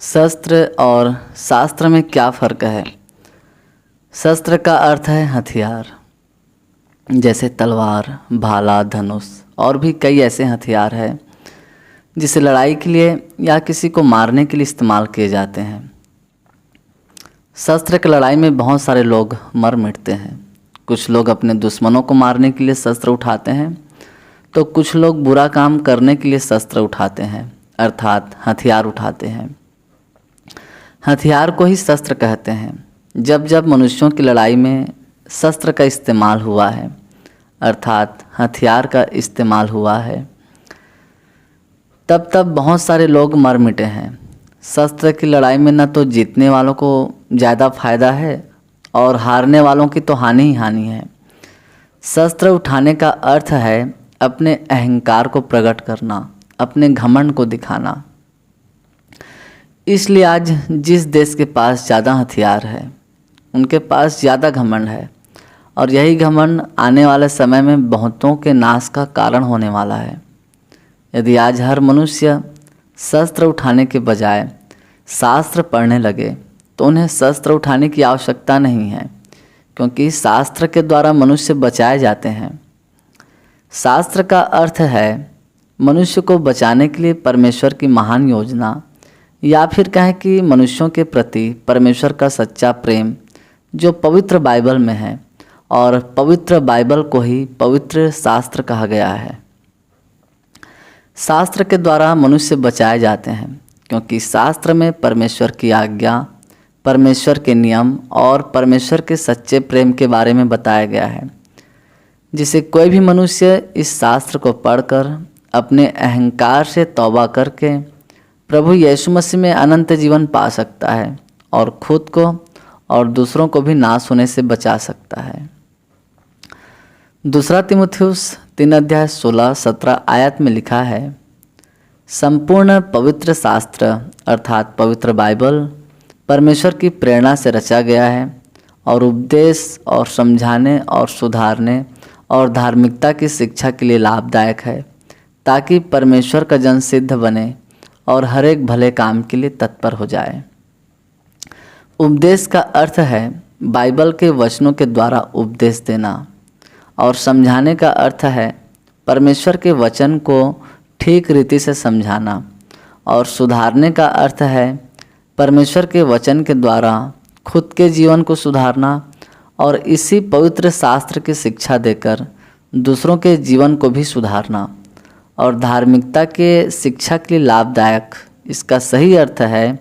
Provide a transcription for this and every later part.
शस्त्र और शास्त्र में क्या फ़र्क है। शस्त्र का अर्थ है हथियार, जैसे तलवार, भाला, धनुष और भी कई ऐसे हथियार हैं जिसे लड़ाई के लिए या किसी को मारने के लिए इस्तेमाल किए जाते हैं। शस्त्र की लड़ाई में बहुत सारे लोग मर मिटते हैं। कुछ लोग अपने दुश्मनों को मारने के लिए शस्त्र उठाते हैं, तो कुछ लोग बुरा काम करने के लिए शस्त्र उठाते हैं, अर्थात हथियार उठाते हैं। हथियार को ही शस्त्र कहते हैं। जब जब मनुष्यों की लड़ाई में शस्त्र का इस्तेमाल हुआ है, अर्थात हथियार का इस्तेमाल हुआ है, तब तब बहुत सारे लोग मर मिटे हैं। शस्त्र की लड़ाई में न तो जीतने वालों को ज़्यादा फायदा है और हारने वालों की तो हानि ही हानि है। शस्त्र उठाने का अर्थ है अपने अहंकार को प्रकट करना, अपने घमंड को दिखाना। इसलिए आज जिस देश के पास ज़्यादा हथियार है, उनके पास ज़्यादा घमंड है, और यही घमंड आने वाले समय में बहुतों के नाश का कारण होने वाला है। यदि आज हर मनुष्य शस्त्र उठाने के बजाय शास्त्र पढ़ने लगे तो उन्हें शस्त्र उठाने की आवश्यकता नहीं है, क्योंकि शास्त्र के द्वारा मनुष्य बचाए जाते हैं। शास्त्र का अर्थ है मनुष्य को बचाने के लिए परमेश्वर की महान योजना, या फिर कहें कि मनुष्यों के प्रति परमेश्वर का सच्चा प्रेम जो पवित्र बाइबल में है, और पवित्र बाइबल को ही पवित्र शास्त्र कहा गया है। शास्त्र के द्वारा मनुष्य बचाए जाते हैं, क्योंकि शास्त्र में परमेश्वर की आज्ञा, परमेश्वर के नियम और परमेश्वर के सच्चे प्रेम के बारे में बताया गया है, जिसे कोई भी मनुष्य इस शास्त्र को पढ़कर अपने अहंकार से तौबा करके प्रभु यीशु मसीह में अनंत जीवन पा सकता है और खुद को और दूसरों को भी नाश होने से बचा सकता है। दूसरा तीमुथियुस 3:16-17 आयत में लिखा है, संपूर्ण पवित्र शास्त्र अर्थात पवित्र बाइबल परमेश्वर की प्रेरणा से रचा गया है और उपदेश और समझाने और सुधारने और धार्मिकता की शिक्षा के लिए लाभदायक है, ताकि परमेश्वर का जन सिद्ध बने और हर एक भले काम के लिए तत्पर हो जाए। उपदेश का अर्थ है बाइबल के वचनों के द्वारा उपदेश देना, और समझाने का अर्थ है परमेश्वर के वचन को ठीक रीति से समझाना, और सुधारने का अर्थ है परमेश्वर के वचन के द्वारा खुद के जीवन को सुधारना और इसी पवित्र शास्त्र की शिक्षा देकर दूसरों के जीवन को भी सुधारना, और धार्मिकता के शिक्षा के लिए लाभदायक। इसका सही अर्थ है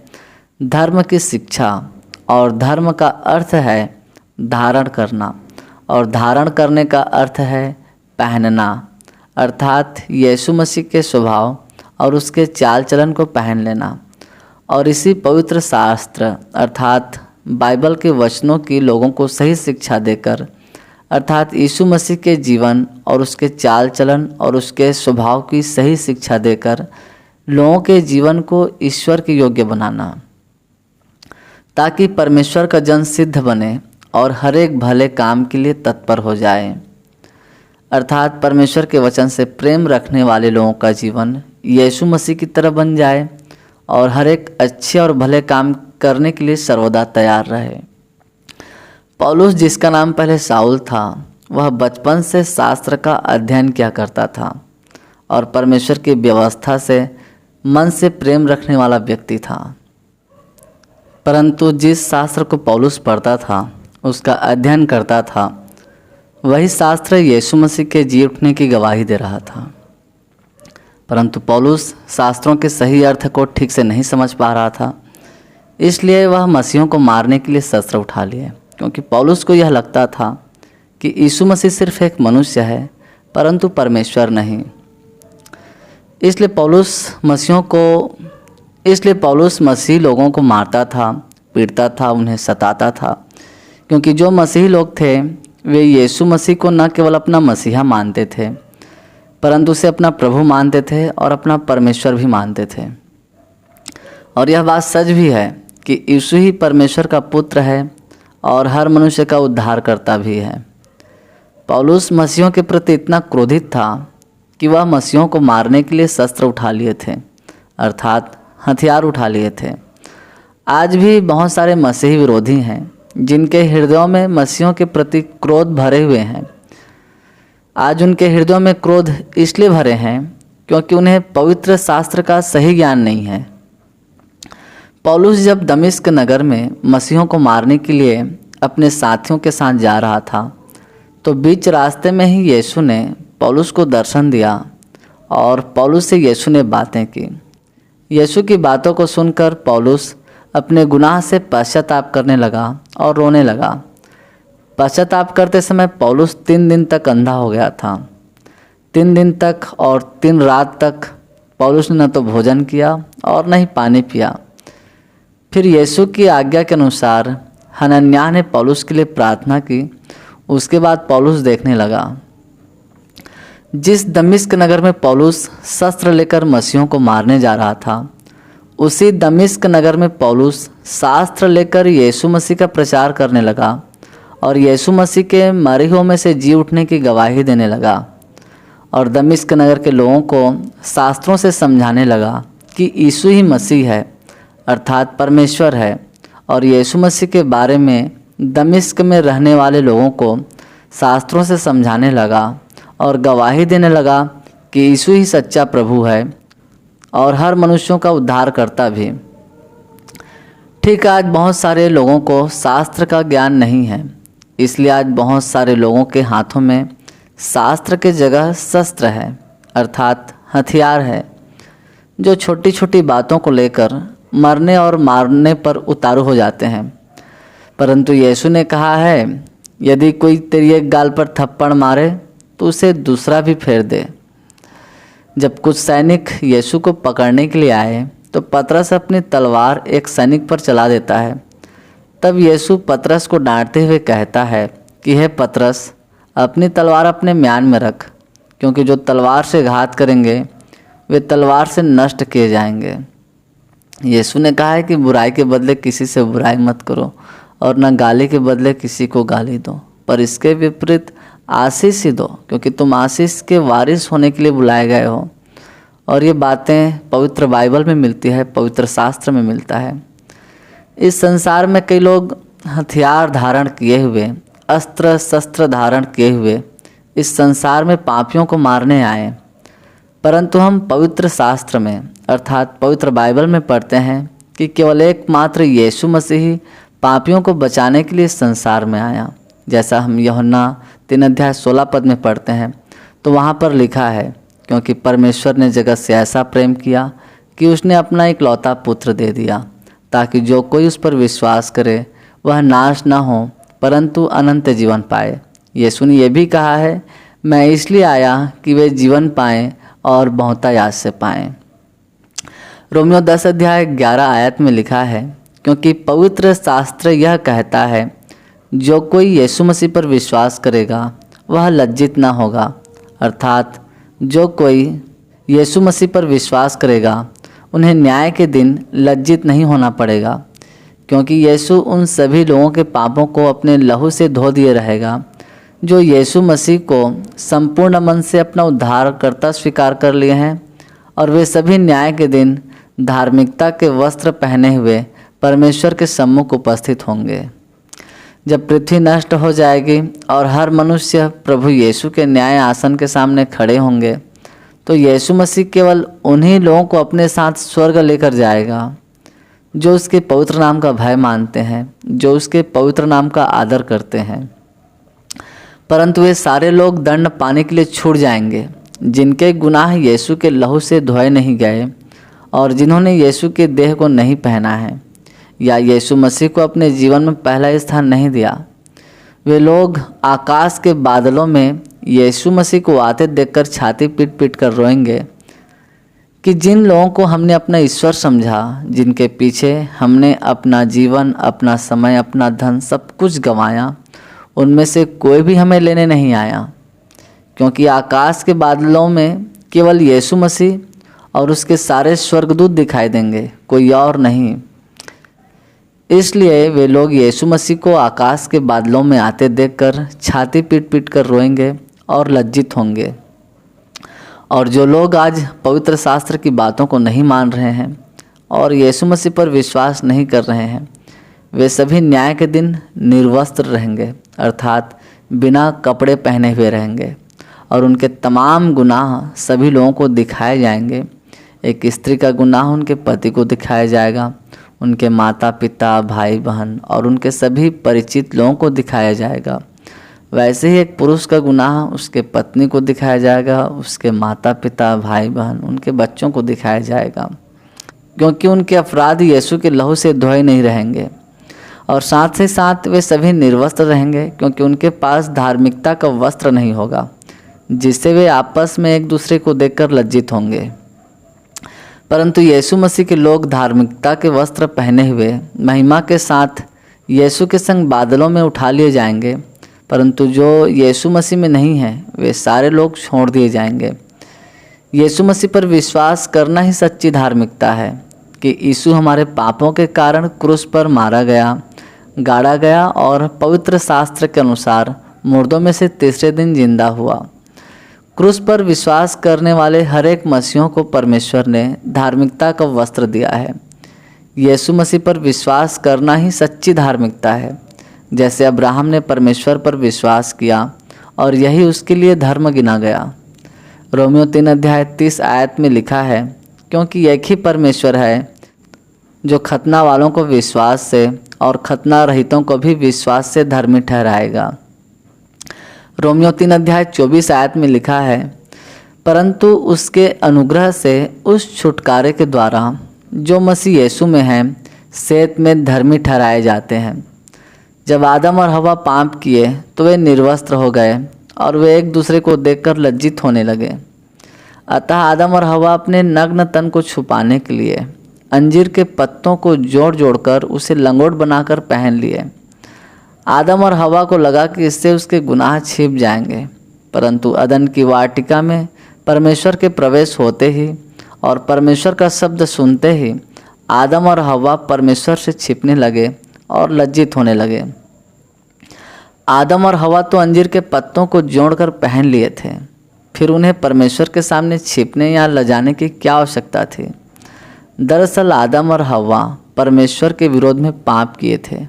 धर्म की शिक्षा, और धर्म का अर्थ है धारण करना, और धारण करने का अर्थ है पहनना, अर्थात यीशु मसीह के स्वभाव और उसके चाल चलन को पहन लेना। और इसी पवित्र शास्त्र अर्थात बाइबल के वचनों की लोगों को सही शिक्षा देकर, अर्थात यीशु मसीह के जीवन और उसके चाल चलन और उसके स्वभाव की सही शिक्षा देकर लोगों के जीवन को ईश्वर के योग्य बनाना, ताकि परमेश्वर का जन सिद्ध बने और हर एक भले काम के लिए तत्पर हो जाए। अर्थात परमेश्वर के वचन से प्रेम रखने वाले लोगों का जीवन यीशु मसीह की तरह बन जाए और हर एक अच्छे और भले काम करने के लिए सर्वदा तैयार रहे। पौलुस, जिसका नाम पहले शाऊल था, वह बचपन से शास्त्र का अध्ययन किया करता था और परमेश्वर की व्यवस्था से मन से प्रेम रखने वाला व्यक्ति था। परंतु जिस शास्त्र को पौलुस पढ़ता था, उसका अध्ययन करता था, वही शास्त्र यीशु मसीह के जी उठने की गवाही दे रहा था। परंतु पौलुस शास्त्रों के सही अर्थ को ठीक से नहीं समझ पा रहा था, इसलिए वह मसीहों को मारने के लिए शस्त्र उठा लिए, क्योंकि पौलुस को यह लगता था कि यीशु मसीह सिर्फ एक मनुष्य है, परंतु परमेश्वर नहीं। इसलिए पौलुस मसीही लोगों को मारता था, पीटता था, उन्हें सताता था, क्योंकि जो मसीही लोग थे वे यीशु मसीह को न केवल अपना मसीहा मानते थे, परंतु उसे अपना प्रभु मानते थे और अपना परमेश्वर भी मानते थे। और यह बात सच भी है कि यीशु ही परमेश्वर का पुत्र है और हर मनुष्य का उद्धारकर्ता भी है। पौलुस मसीहों के प्रति इतना क्रोधित था कि वह मसीहों को मारने के लिए शस्त्र उठा लिए थे, अर्थात हथियार उठा लिए थे, आज भी बहुत सारे मसीही विरोधी हैं जिनके हृदयों में मसीहों के प्रति क्रोध भरे हुए हैं। आज उनके हृदयों में क्रोध इसलिए भरे हैं क्योंकि उन्हें पवित्र शास्त्र का सही ज्ञान नहीं है। पौलुस जब दमिश्क नगर में मसीहों को मारने के लिए अपने साथियों के साथ जा रहा था तो बीच रास्ते में ही यीशु ने पौलुस को दर्शन दिया और पौलुस से यीशु ने बातें की। यीशु की बातों को सुनकर पौलुस अपने गुनाह से पश्चाताप करने लगा और रोने लगा। पश्चाताप करते समय पौलुस 3 दिन तक अंधा हो गया था। 3 दिन तक और 3 रात तक पौलुस ने न तो भोजन किया और न ही पानी पिया। फिर यीशु की आज्ञा के अनुसार हनन्याह ने पौलुस के लिए प्रार्थना की। उसके बाद पौलुस देखने लगा। जिस दमिश्क नगर में पौलुस शस्त्र लेकर मसीहों को मारने जा रहा था, उसी दमिश्क नगर में पौलुस शास्त्र लेकर यीशु मसीह का प्रचार करने लगा और यीशु मसीह के मरे हुओं में से जी उठने की गवाही देने लगा और दमिश्क नगर के लोगों को शास्त्रों से समझाने लगा कि यीशु ही मसीह है, अर्थात परमेश्वर है। और यीशु मसीह के बारे में दमिश्क में रहने वाले लोगों को शास्त्रों से समझाने लगा और गवाही देने लगा कि यीशु ही सच्चा प्रभु है और हर मनुष्यों का उद्धार करता भी। ठीक आज बहुत सारे लोगों को शास्त्र का ज्ञान नहीं है, इसलिए आज बहुत सारे लोगों के हाथों में शास्त्र के जगह शस्त्र है, अर्थात हथियार है, जो छोटी छोटी बातों को लेकर मरने और मारने पर उतारू हो जाते हैं। परंतु यीशु ने कहा है, यदि कोई तेरी एक गाल पर थप्पड़ मारे तो उसे दूसरा भी फेर दे। जब कुछ सैनिक यीशु को पकड़ने के लिए आए तो पतरस अपनी तलवार एक सैनिक पर चला देता है। तब यीशु पतरस को डांटते हुए कहता है कि हे पतरस, अपनी तलवार अपने म्यान में रख, क्योंकि जो तलवार से घात करेंगे वे तलवार से नष्ट किए जाएंगे। यीशु ने कहा है कि बुराई के बदले किसी से बुराई मत करो और न गाली के बदले किसी को गाली दो, पर इसके विपरीत आशीष ही दो, क्योंकि तुम आशीष के वारिस होने के लिए बुलाए गए हो। और ये बातें पवित्र बाइबल में मिलती है, पवित्र शास्त्र में मिलता है। इस संसार में कई लोग हथियार धारण किए हुए, अस्त्र शस्त्र धारण किए हुए इस संसार में पापियों को मारने आए, परंतु हम पवित्र शास्त्र में अर्थात पवित्र बाइबल में पढ़ते हैं कि केवल एकमात्र यीशु मसीह ही पापियों को बचाने के लिए संसार में आया। जैसा हम यूहन्ना 3:16 में पढ़ते हैं तो वहाँ पर लिखा है, क्योंकि परमेश्वर ने जगत से ऐसा प्रेम किया कि उसने अपना इकलौता पुत्र दे दिया, ताकि जो कोई उस पर विश्वास करे वह नाश न हो परंतु अनंत जीवन पाए। यीशु ने यह भी कहा है, मैं इसलिए आया कि वे जीवन पाएँ और बहुतायात से पाएँ। रोमियो 10:11 में लिखा है, क्योंकि पवित्र शास्त्र यह कहता है, जो कोई यीशु मसीह पर विश्वास करेगा वह लज्जित ना होगा। अर्थात जो कोई यीशु मसीह पर विश्वास करेगा उन्हें न्याय के दिन लज्जित नहीं होना पड़ेगा, क्योंकि यीशु उन सभी लोगों के पापों को अपने लहू से धो दिए रहेगा जो यीशु मसीह को संपूर्ण मन से अपना उद्धारकर्ता स्वीकार कर लिए हैं, और वे सभी न्याय के दिन धार्मिकता के वस्त्र पहने हुए परमेश्वर के सम्मुख उपस्थित होंगे। जब पृथ्वी नष्ट हो जाएगी और हर मनुष्य प्रभु यीशु के न्याय आसन के सामने खड़े होंगे, तो यीशु मसीह केवल उन्हीं लोगों को अपने साथ स्वर्ग लेकर जाएगा जो उसके पवित्र नाम का भय मानते हैं, जो उसके पवित्र नाम का आदर करते हैं। परंतु वे सारे लोग दंड पाने के लिए छूट जाएंगे जिनके गुनाह यीशु के लहू से धोए नहीं गए और जिन्होंने यीशु के देह को नहीं पहना है या यीशु मसीह को अपने जीवन में पहला स्थान नहीं दिया। वे लोग आकाश के बादलों में यीशु मसीह को आते देखकर छाती पीट पीट कर रोएंगे कि जिन लोगों को हमने अपना ईश्वर समझा, जिनके पीछे हमने अपना जीवन, अपना समय, अपना धन सब कुछ गंवाया, उनमें से कोई भी हमें लेने नहीं आया, क्योंकि आकाश के बादलों में केवल यीशु मसीह और उसके सारे स्वर्गदूत दिखाई देंगे, कोई और नहीं। इसलिए वे लोग यीशु मसीह को आकाश के बादलों में आते देखकर छाती पीट पीट कर रोएंगे और लज्जित होंगे। और जो लोग आज पवित्र शास्त्र की बातों को नहीं मान रहे हैं और यीशु मसीह पर विश्वास नहीं कर रहे हैं, वे सभी न्याय के दिन निर्वस्त्र रहेंगे, अर्थात बिना कपड़े पहने हुए रहेंगे, और उनके तमाम गुनाह सभी लोगों को दिखाए जाएंगे। एक स्त्री का गुनाह उनके पति को दिखाया जाएगा, उनके माता पिता, भाई बहन और उनके सभी परिचित लोगों को दिखाया जाएगा। वैसे ही एक पुरुष का गुनाह उसके पत्नी को दिखाया जाएगा, उसके माता पिता, भाई बहन, उनके बच्चों को दिखाया जाएगा, क्योंकि उनके अपराध यीशु के लहू से धोए नहीं रहेंगे। और साथ ही साथ वे सभी निर्वस्त्र रहेंगे, क्योंकि उनके पास धार्मिकता का वस्त्र नहीं होगा जिससे वे आपस में एक दूसरे को देखकर लज्जित होंगे। परंतु यीशु मसीह के लोग धार्मिकता के वस्त्र पहने हुए महिमा के साथ यीशु के संग बादलों में उठा लिए जाएंगे। परंतु जो यीशु मसीह में नहीं है वे सारे लोग छोड़ दिए जाएंगे। यीशु मसीह पर विश्वास करना ही सच्ची धार्मिकता है कि यीशु हमारे पापों के कारण क्रूस पर मारा गया, गाड़ा गया और पवित्र शास्त्र के अनुसार मुर्दों में से तीसरे दिन जिंदा हुआ। क्रूस पर विश्वास करने वाले हर एक मसीहों को परमेश्वर ने धार्मिकता का वस्त्र दिया है। यीशु मसीह पर विश्वास करना ही सच्ची धार्मिकता है। जैसे अब्राहम ने परमेश्वर पर विश्वास किया और यही उसके लिए धर्म गिना गया। रोमियो 3:30 में लिखा है, क्योंकि एक ही परमेश्वर है जो खतना वालों को विश्वास से और खतना रहितों को भी विश्वास से धर्मी ठहराएगा। रोमियो 3:24 में लिखा है, परंतु उसके अनुग्रह से उस छुटकारे के द्वारा जो मसीह यीशु में है सेत में धर्मी ठहराए जाते हैं। जब आदम और हवा पाप किए तो वे निर्वस्त्र हो गए और वे एक दूसरे को देखकर लज्जित होने लगे। अतः आदम और हवा अपने नग्न तन को छुपाने के लिए अंजीर के पत्तों को जोड़ जोड़कर उसे लंगोट बनाकर पहन लिए। आदम और हवा को लगा कि इससे उसके गुनाह छिप जाएंगे, परंतु अदन की वाटिका में परमेश्वर के प्रवेश होते ही और परमेश्वर का शब्द सुनते ही आदम और हवा परमेश्वर से छिपने लगे और लज्जित होने लगे। आदम और हवा तो अंजीर के पत्तों को जोड़कर पहन लिए थे, फिर उन्हें परमेश्वर के सामने छिपने या लजाने की क्या आवश्यकता थी। दरअसल आदम और हवा परमेश्वर के विरोध में पाप किए थे,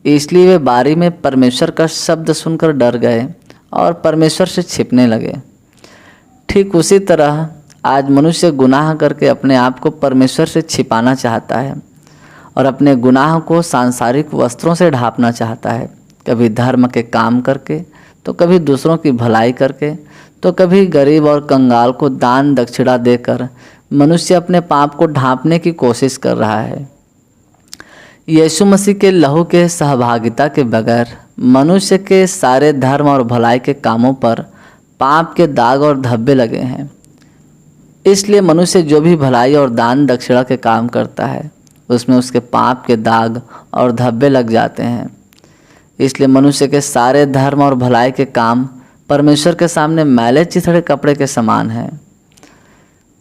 इसलिए वे बारी में परमेश्वर का शब्द सुनकर डर गए और परमेश्वर से छिपने लगे। ठीक उसी तरह आज मनुष्य गुनाह करके अपने आप को परमेश्वर से छिपाना चाहता है और अपने गुनाह को सांसारिक वस्त्रों से ढांपना चाहता है, कभी धर्म के काम करके, तो कभी दूसरों की भलाई करके, तो कभी गरीब और कंगाल को दान दक्षिणा देकर मनुष्य अपने पाप को ढांपने की कोशिश कर रहा है। यीशु मसीह के लहू के सहभागिता के बगैर मनुष्य के सारे धर्म और भलाई के कामों पर पाप के दाग और धब्बे लगे हैं। इसलिए मनुष्य जो भी भलाई और दान दक्षिणा के काम करता है उसमें उसके पाप के दाग और धब्बे लग जाते हैं। इसलिए मनुष्य के सारे धर्म और भलाई के काम परमेश्वर के सामने मैले चिथड़े कपड़े के समान हैं।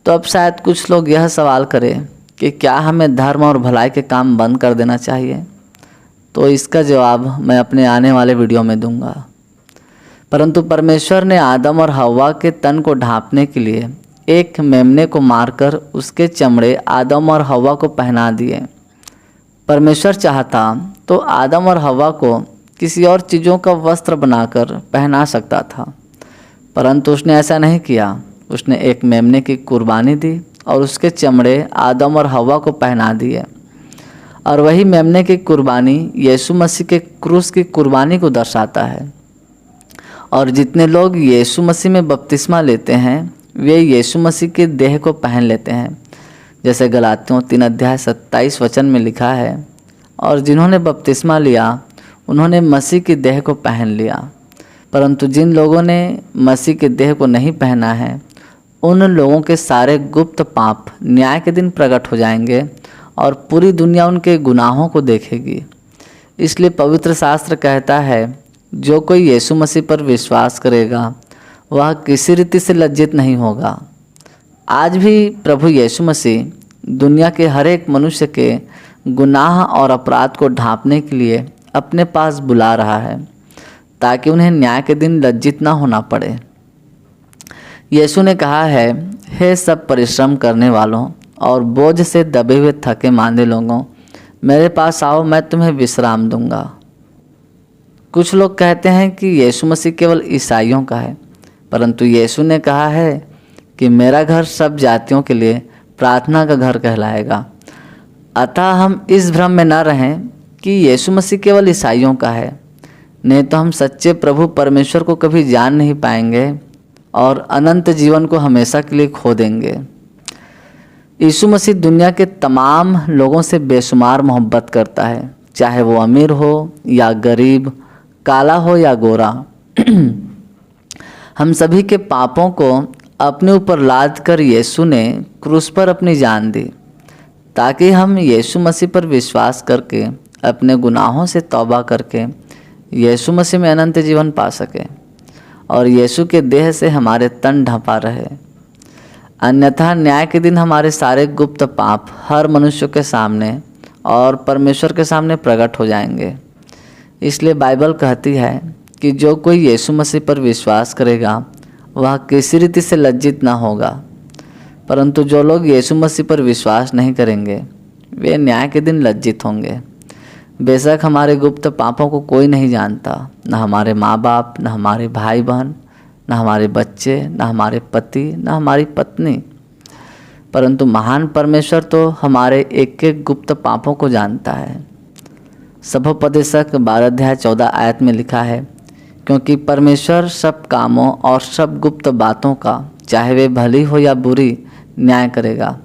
तो अब शायद कुछ लोग यह सवाल करें कि क्या हमें धर्म और भलाई के काम बंद कर देना चाहिए? तो इसका जवाब मैं अपने आने वाले वीडियो में दूंगा। परंतु परमेश्वर ने आदम और हव्वा के तन को ढांपने के लिए एक मेमने को मारकर उसके चमड़े आदम और हव्वा को पहना दिए। परमेश्वर चाहता तो आदम और हव्वा को किसी और चीज़ों का वस्त्र बनाकर पहना सकता था, परंतु उसने ऐसा नहीं किया। उसने एक मेमने की कुर्बानी दी और उसके चमड़े आदम और हव्वा को पहना दिए। और वही मेमने की कुर्बानी यीशु मसीह के क्रूस की कुर्बानी को दर्शाता है। और जितने लोग यीशु मसीह में बपतिस्मा लेते हैं वे यीशु मसीह के देह को पहन लेते हैं, जैसे गलातियों 3:27 में लिखा है, और जिन्होंने बपतिस्मा लिया उन्होंने मसीह की देह को पहन लिया। परंतु जिन लोगों ने मसीह के देह को नहीं पहना है उन लोगों के सारे गुप्त पाप न्याय के दिन प्रकट हो जाएंगे और पूरी दुनिया उनके गुनाहों को देखेगी। इसलिए पवित्र शास्त्र कहता है, जो कोई यीशु मसीह पर विश्वास करेगा वह किसी रीति से लज्जित नहीं होगा। आज भी प्रभु यीशु मसीह दुनिया के हर एक मनुष्य के गुनाह और अपराध को ढांपने के लिए अपने पास बुला रहा है, ताकि उन्हें न्याय के दिन लज्जित न होना पड़े। यीशु ने कहा है, हे सब परिश्रम करने वालों और बोझ से दबे हुए थके मांदे लोगों, मेरे पास आओ, मैं तुम्हें विश्राम दूंगा। कुछ लोग कहते हैं कि यीशु मसीह केवल ईसाइयों का है, परंतु यीशु ने कहा है कि मेरा घर सब जातियों के लिए प्रार्थना का घर कहलाएगा। अतः हम इस भ्रम में न रहें कि यीशु मसीह केवल ईसाइयों का है, नहीं तो हम सच्चे प्रभु परमेश्वर को कभी जान नहीं पाएंगे और अनंत जीवन को हमेशा के लिए खो देंगे। यीशु मसीह दुनिया के तमाम लोगों से बेशुमार मोहब्बत करता है, चाहे वो अमीर हो या गरीब, काला हो या गोरा। हम सभी के पापों को अपने ऊपर लाद कर यीशु ने क्रूस पर अपनी जान दी, ताकि हम यीशु मसीह पर विश्वास करके अपने गुनाहों से तौबा करके यीशु मसीह में अनंत जीवन पा सके और यीशु के देह से हमारे तन ढंपा रहे। अन्यथा न्याय के दिन हमारे सारे गुप्त पाप हर मनुष्य के सामने और परमेश्वर के सामने प्रकट हो जाएंगे। इसलिए बाइबल कहती है कि जो कोई यीशु मसीह पर विश्वास करेगा वह किसी रीति से लज्जित ना होगा, परंतु जो लोग यीशु मसीह पर विश्वास नहीं करेंगे वे न्याय के दिन लज्जित होंगे। बेशक हमारे गुप्त पापों को कोई नहीं जानता, न हमारे माँ बाप, न हमारे भाई बहन, न हमारे बच्चे, न हमारे पति, न हमारी पत्नी, परंतु महान परमेश्वर तो हमारे एक एक गुप्त पापों को जानता है। सभोपदेशक 12:14 में लिखा है, क्योंकि परमेश्वर सब कामों और सब गुप्त बातों का, चाहे वे भली हो या बुरी, न्याय करेगा।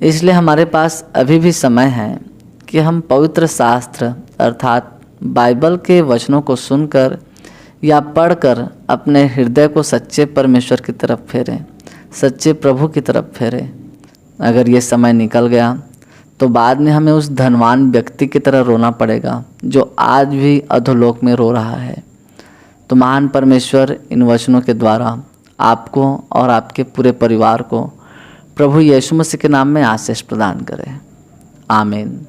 इसलिए हमारे पास अभी भी समय है कि हम पवित्र शास्त्र अर्थात बाइबल के वचनों को सुनकर या पढ़कर अपने हृदय को सच्चे परमेश्वर की तरफ फेरें, सच्चे प्रभु की तरफ फेरें। अगर ये समय निकल गया तो बाद में हमें उस धनवान व्यक्ति की तरह रोना पड़ेगा जो आज भी अधोलोक में रो रहा है। तो महान परमेश्वर इन वचनों के द्वारा आपको और आपके पूरे परिवार को प्रभु यीशु मसीह के नाम में आशीष प्रदान करे। आमीन।